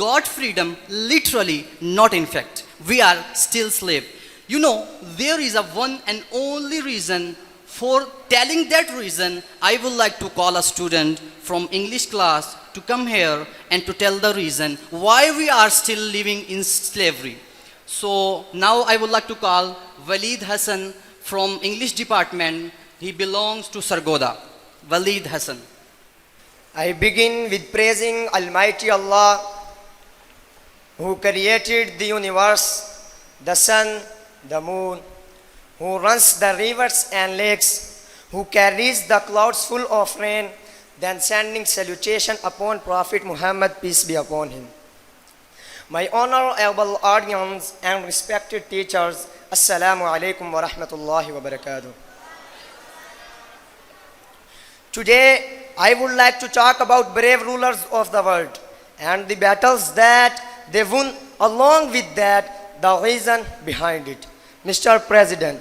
got freedom literally, not in fact. We are still slave. You know, there is a one and only reason. For telling that reason, I would like to call a student from English class to come here and to tell the reason why we are still living in slavery. So now I would like to call Walid Hassan from English department. He belongs to Sargoda. Walid Hassan. I begin with praising Almighty Allah, who created the universe, the sun, the moon, who runs the rivers and lakes, who carries the clouds full of rain, then sending salutation upon Prophet Muhammad, peace be upon him. My honorable audience and respected teachers, Assalamu alaikum wa rahmatullahi wa barakatuh. Today, I would like to talk about brave rulers of the world and the battles that they won, along with that, the reason behind it. Mr. President,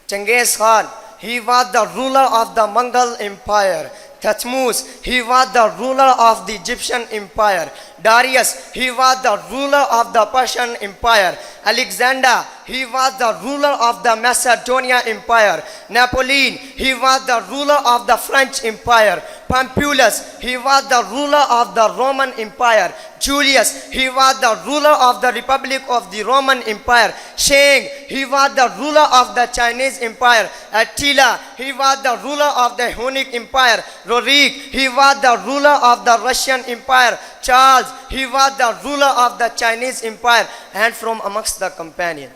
Genghis Khan, he was the ruler of the Mughal Empire. Thutmose, he was the ruler of the Egyptian Empire. Darius, he was the ruler of the Persian Empire. Alexander, he was the ruler of the Macedonia Empire. Napoleon, he was the ruler of the French Empire. Pompeius, he was the ruler of the Roman Empire. Julius, he was the ruler of the Republic of the Roman Empire. Shang, he was the ruler of the Chinese Empire. Attila, he was the ruler of the Hunnic Empire. Rorik, he was the ruler of the Russian Empire. Charles, he was the ruler of the Chinese Empire. And from amongst the companions,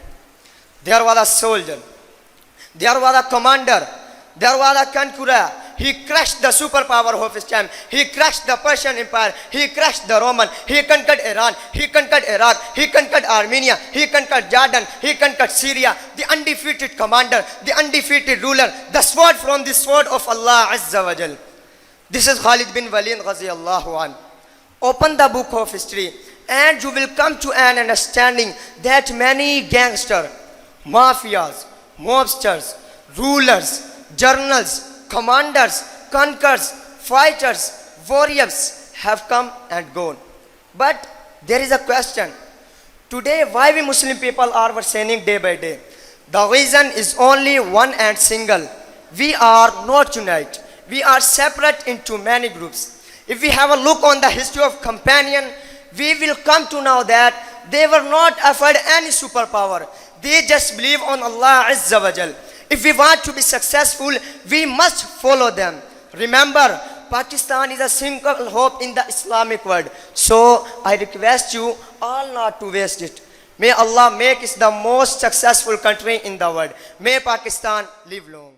there was a soldier, there was a commander, there was a conqueror. He crushed the superpower of his time. He crushed the Persian Empire. He crushed the Roman. He conquered Iran. He conquered Iraq. He conquered Armenia. He conquered Jordan. He conquered Syria. The undefeated commander, the undefeated ruler, the sword from the sword of Allah Azza wa Jal. This is Khalid bin Walid Ghaziyallahu an. Open the book of history and you will come to an understanding that many gangsters, mafias, mobsters, rulers, journals, commanders, conquerors, fighters, warriors have come and gone. But there is a question. Today, why we Muslim people are worsening day by day? The reason is only one and single. We are not united. We are separate into many groups. If we have a look on the history of companion, we will come to know that they were not offered any superpower. They just believe on Allah Azza wa Jal. If we want to be successful, we must follow them. Remember, Pakistan is a single hope in the Islamic world. So I request you all not to waste it. May Allah make it the most successful country in the world. May Pakistan live long.